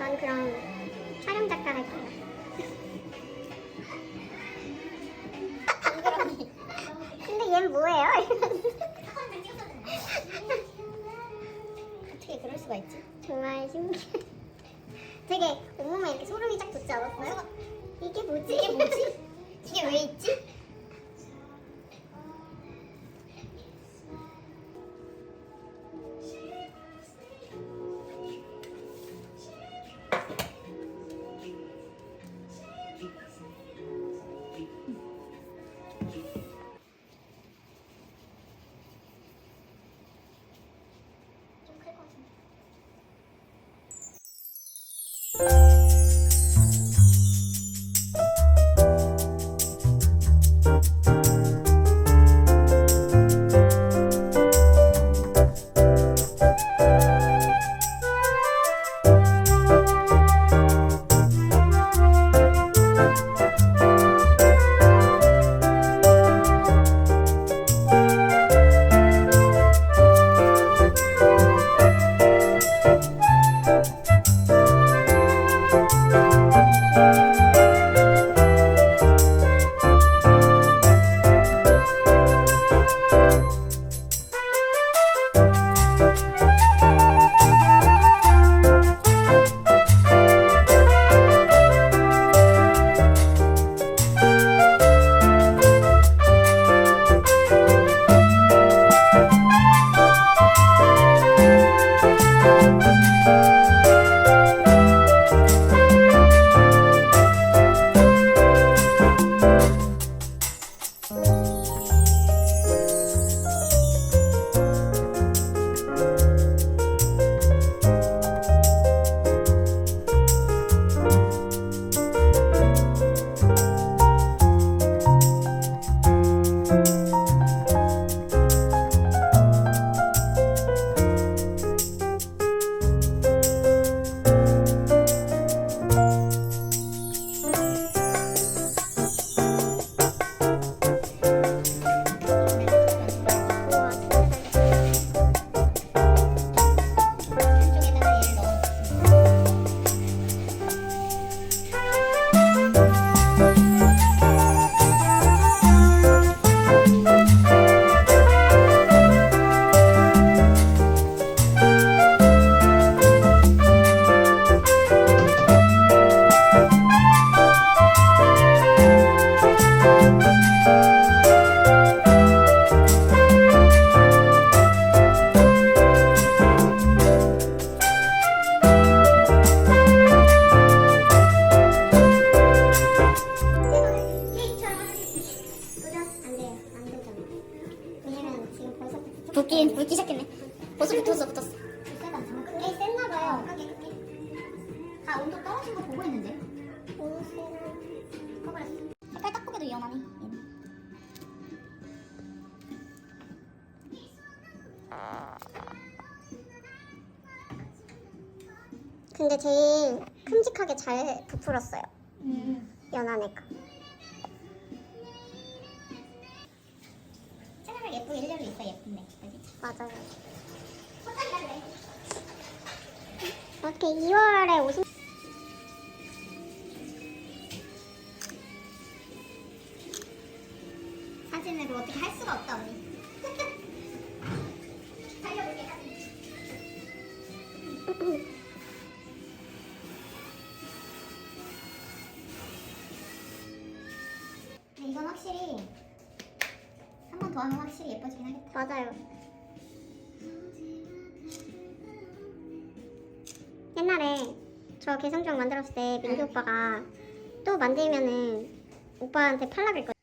전 그럼 촬영 작가 할게요. 근데 얘는 뭐예요? 어떻게 그럴 수가 있지? 정말 신기해. 되게 온몸에 이렇게 소름이 쫙 돋지 않았어요? 이게 뭐지? 이게 뭐지? 이게 왜 있지? 붓기 시작했네. 벌써 붙었어. 꽤 셌나봐요. 다 온도 떨어진 거 보고 있는데. 꺼버렸어. 색깔 딱 보기도 위험하네. 얘는. 근데 제일 큼직하게 잘 부풀었어요. 연한 애가. 채널을 예쁘게 일렬로 있어 예쁜데. 그지? 맞아요. 이렇게 2월에 오신 사진으로 어떻게 할 수가 없다 우리. 살려볼게 사진. 근데 이건 확실히 한 번 더 하면 확실히 예뻐지긴 하겠다. 맞아요. 옛날에 저 개성주악 만들었을 때 민규 오빠가 또 만들면은 오빠한테 팔라 그랬거든요.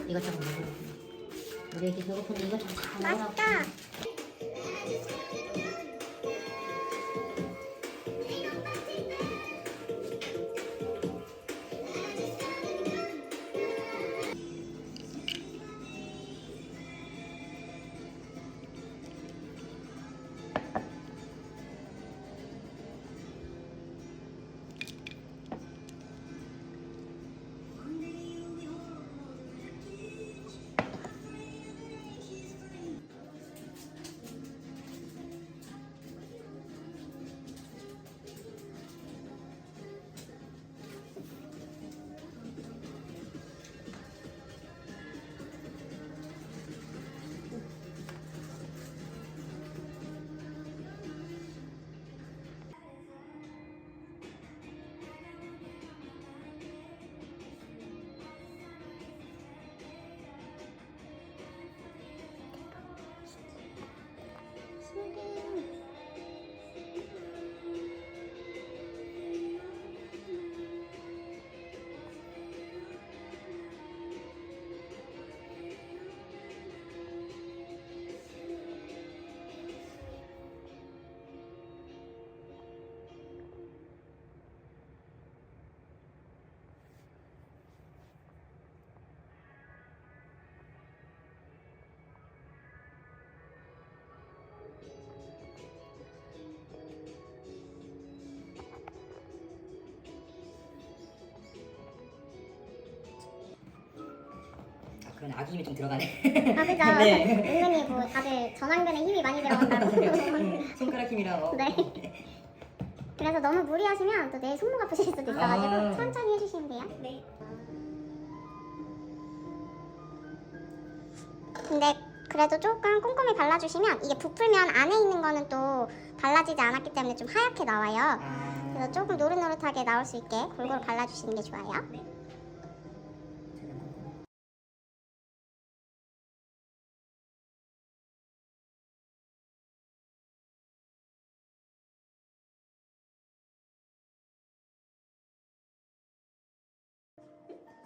이것저것 먹으라고. 우리 애기 배고픈데 이것저것 다 먹으라고. 맛있다. 그런 아기 힘이 좀 들어가네. 아 그죠? 네. 은근히 뭐 다들 전완근에 힘이 많이 들어간다고. 손가락 힘이랑. 네. 그래서 너무 무리하시면 또 내일 손목 아프실 수도 있어가지고 아. 천천히 해주시면 돼요. 네. 근데 그래도 조금 꼼꼼히 발라주시면 이게 부풀면 안에 있는 거는 또 발라지지 않았기 때문에 좀 하얗게 나와요. 그래서 조금 노릇노릇하게 나올 수 있게 골고루 발라주시는 게 좋아요.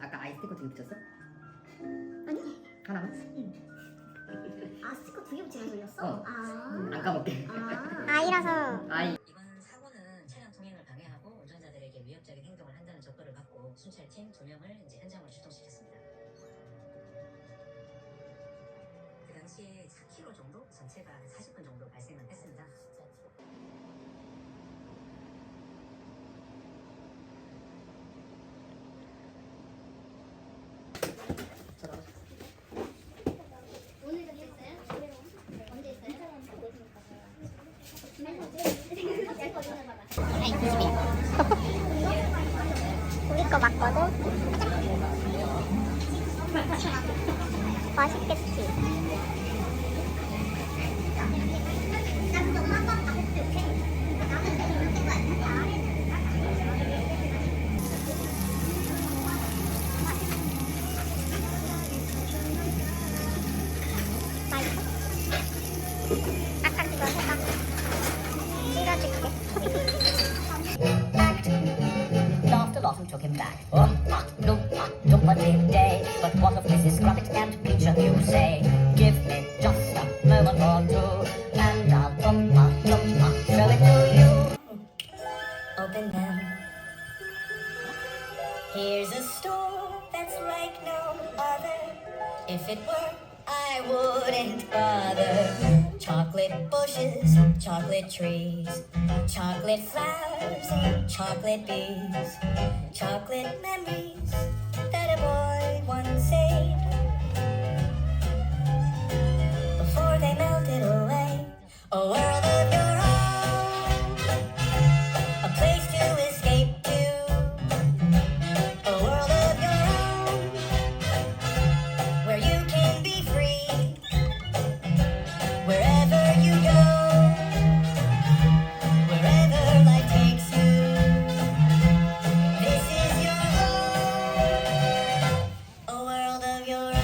아까 아이 스티커 2개 붙였어? 아니. 하나만? 아 스티커 2개 붙이면 돌렸어? 어. 아. 안 까먹게. 아이라서 아이. 이번 사고는 차량 통행을 방해하고 운전자들에게 위협적인 행동을 한다는 적도를 받고 순찰팀 2명을 이제 현장으로 출동시켰습니다. 그 당시에 4km 정도 전체가 40분 정도 발생을 했습니다. 오늘도 했어요? 언제 했어요? 우리 거 맞거든? 맛있겠지? 맛있어? 아까 그거 해봐. 찍어줄게. Laughed a lot and took him back. Oh, look what a day. But what of Mrs. Scrubbit and Peacher, you say? Give me just a moment or two, and I'll show it to you. Open them. Here's a store that's like no other. If it were, I wouldn't bother. Chocolate bushes, chocolate trees, chocolate flowers and chocolate bees, chocolate memories that a boy once saved before they melted away. A world of your own, a place to escape to. A world of your own, where you can be free. Wherever you go, wherever life takes you, this is your home, a world of your own.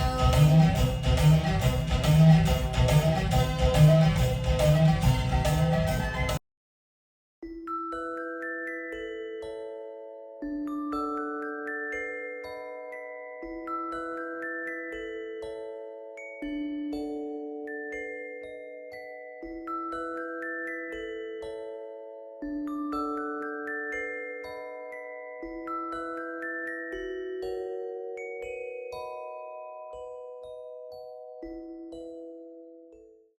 네.